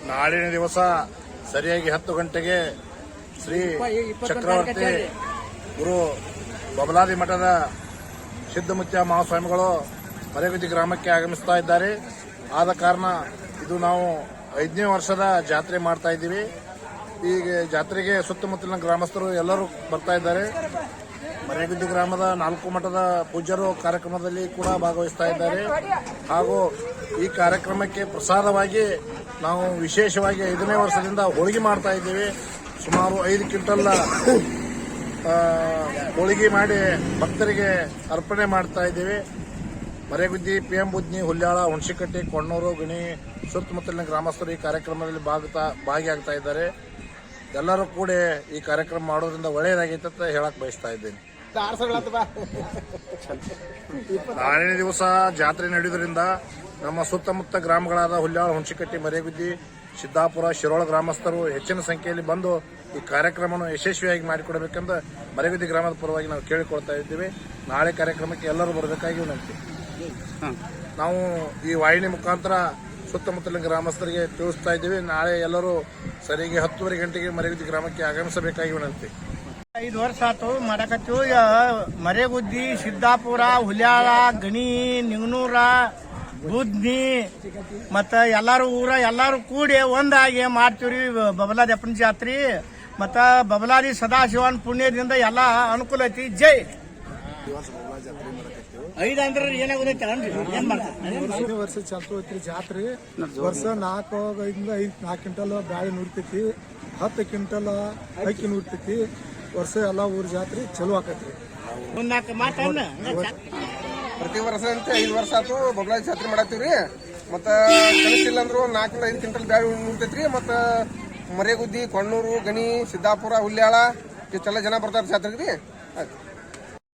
ನಾಳಿನ ದಿವಸ ಸರಿಯಾಗಿ 10 ಗಂಟೆಗೆ ಶ್ರೀ ಚಕ್ರವರ್ತಿ ಗುರು ಬಬಲಾದಿ ಮಠದ ಸಿದ್ದಮುತ್ಯ ಮಹಾಸ್ವಾಮಿಗಳು ಮರೆಗುದ್ದಿ ಗ್ರಾಮಕ್ಕೆ ಆಗಮಿಸ್ತಾ ಇದ್ದಾರೆ. ಆದ ಕಾರಣ ಇದು ನಾವು 5ನೇ ವರ್ಷದ ಜಾತ್ರೆ ಮಾಡ್ತಾ ಇದ್ದೀವಿ. ಈಗ ಜಾತ್ರೆಗೆ ಸುತ್ತಮುತ್ತಲಿನ ಗ್ರಾಮಸ್ಥರು ಎಲ್ಲರೂ ಬರ್ತಾ ಇದ್ದಾರೆ. ಮರೆಗುದ್ದಿ ಗ್ರಾಮದ 4 ಮಠದ ಪೂಜ್ಯರು ಕಾರ್ಯಕ್ರಮದಲ್ಲಿ ಕೂಡ ಭಾಗವಹಿಸ್ತಾ ಇದ್ದಾರೆ. ಹಾಗೂ ಈ ಕಾರ್ಯಕ್ರಮಕ್ಕೆ ಪ್ರಸಾದವಾಗಿ ನಾವು ವಿಶೇಷವಾಗಿ 5ನೇ ವರ್ಷದಿಂದ ಹೋಳಿಗೆ ಮಾಡ್ತಾ ಇದ್ದೀವಿ. ಸುಮಾರು 5 ಕ್ವಿಂಟಲ್ ಹೋಳಿಗೆ ಮಾಡಿ ಭಕ್ತರಿಗೆ ಅರ್ಪಣೆ ಮಾಡ್ತಾ ಇದ್ದೀವಿ. ಮರೆಗುದ್ದಿ, PM ಬುದ್ನಿ, ಹುಲ್ಯಾಳ, ಹುಣಸಿಕಟ್ಟಿ, ಕೊಣ್ಣೂರು, ಗಣಿ ಸುತ್ತಮುತ್ತಲಿನ ಗ್ರಾಮಸ್ಥರು ಈ ಕಾರ್ಯಕ್ರಮದಲ್ಲಿ ಭಾಗಿಯಾಗ್ತಾ ಇದ್ದಾರೆ. ಎಲ್ಲರೂ ಕೂಡ ಈ ಕಾರ್ಯಕ್ರಮ ಮಾಡೋದ್ರಿಂದ ಒಳ್ಳೆಯದಾಗೈತೆ ಅಂತ ಹೇಳಕ್ ಬಯಸ್ತಾ ಇದ್ದೇನೆ. ನಾಳಿನ ದಿವಸ ಜಾತ್ರೆ ನಡೆಯುವುದರಿಂದ ನಮ್ಮ ಸುತ್ತಮುತ್ತ ಗ್ರಾಮಗಳಾದ ಹುಲ್ಯಾಳ, ಹುಣಸಿಕಟ್ಟಿ, ಮರೆಗುದ್ದಿ, ಸಿದ್ದಾಪುರ, ಶಿರೋಳ ಗ್ರಾಮಸ್ಥರು ಹೆಚ್ಚಿನ ಸಂಖ್ಯೆಯಲ್ಲಿ ಬಂದು ಈ ಕಾರ್ಯಕ್ರಮವನ್ನು ಯಶಸ್ವಿಯಾಗಿ ಮಾಡಿಕೊಡಬೇಕೆಂದು ಮರೆಗುದ್ದಿ ಗ್ರಾಮದ ಪರವಾಗಿ ನಾವು ಕೇಳಿಕೊಳ್ತಾ ಇದ್ದೀವಿ. ನಾಳೆ ಕಾರ್ಯಕ್ರಮಕ್ಕೆ ಎಲ್ಲರೂ ಬರಬೇಕಾಗಿ ವಿನಂತಿ. ನಾವು ಈ ವಾಹಿನಿ ಮುಖಾಂತರ ಸುತ್ತಮುತ್ತಲಿನ ಗ್ರಾಮಸ್ಥರಿಗೆ ತಿಳಿಸ್ತಾ ಇದ್ದೀವಿ. ನಾಳೆ ಎಲ್ಲರೂ ಸರಿಯಾಗಿ 10:30 ಗಂಟೆಗೆ ಮರೆಗುದ್ದಿ ಗ್ರಾಮಕ್ಕೆ ಆಗಮಿಸಬೇಕಾಗಿ ವಿನಂತಿ. 5 ವರ್ಷ ಆತು ಮಾಡಕತ್ತೀವಿ. ಮರೆಗುದ್ದಿ, ಸಿದ್ದಾಪುರ, ಹುಲ್ಯಾಳ, ಗಣಿ, ನಿಂಗನೂರ, ಬುದ್ನಿ ಮತ್ತ ಎಲ್ಲಾರು ಎಲ್ಲಾರು ಕೂಡಿ ಒಂದಾಗಿ ಮಾಡ್ತೀವ್ರಿ ಬಬಲಾದಪ್ಪನ ಜಾತ್ರಿ. ಮತ್ತ ಬಬಲಾದಿ ಸದಾಶಿವನ್ ಪುಣ್ಯದಿಂದ ಎಲ್ಲಾ ಅನುಕೂಲ ಐತಿ. ಜೈ 5 ಅಂದ್ರೆ ಏನಾಗೋದೈತಿ ಏನ್ ಮಾಡ್ತಾರೆ ವರ್ಷ ಚಾಲ್ತು ಐತ್ರಿ ಜಾತ್ರೆ. ವರ್ಷ 4 ಕ್ವಿಂಟಲ್ ಬ್ಯಾಳಿ ನುಡ್ತೈತಿ, 10 ಕ್ವಿಂಟಲ್ ಅಕ್ಕಿ ನುಡ್ತೈತಿ. ವರ್ಷ ಎಲ್ಲಾ ಊರ್ ಜಾತ್ರೆ ಚಲೋ ಆಕೈತ್ರಿ. ಪ್ರತಿ ವರ್ಷ ಅಂತ 5 ವರ್ಷ ಆತು ಬಬಲಾದಿ ಜಾತ್ರೆ ಮಾಡತ್ತೀವ್ರಿ. ಮತ್ತ ಕನಿಷ್ಠ ಅಂದ್ರು 4 ರಿಂದ 5 ಕ್ವಿಂಟಲ್ ಬ್ಯಾಳಿ ನುಡ್ತೈತ್ರಿ. ಮತ್ತ ಮರೆಗುದ್ದಿ, ಕೊಣ್ಣೂರು, ಗಣಿ, ಸಿದ್ದಾಪುರ, ಹುಲ್ಯಾಳ ಇಷ್ಟೆಲ್ಲ ಜನ ಬರ್ತಾರ ಜಾತ್ರೆಗ್ರಿ.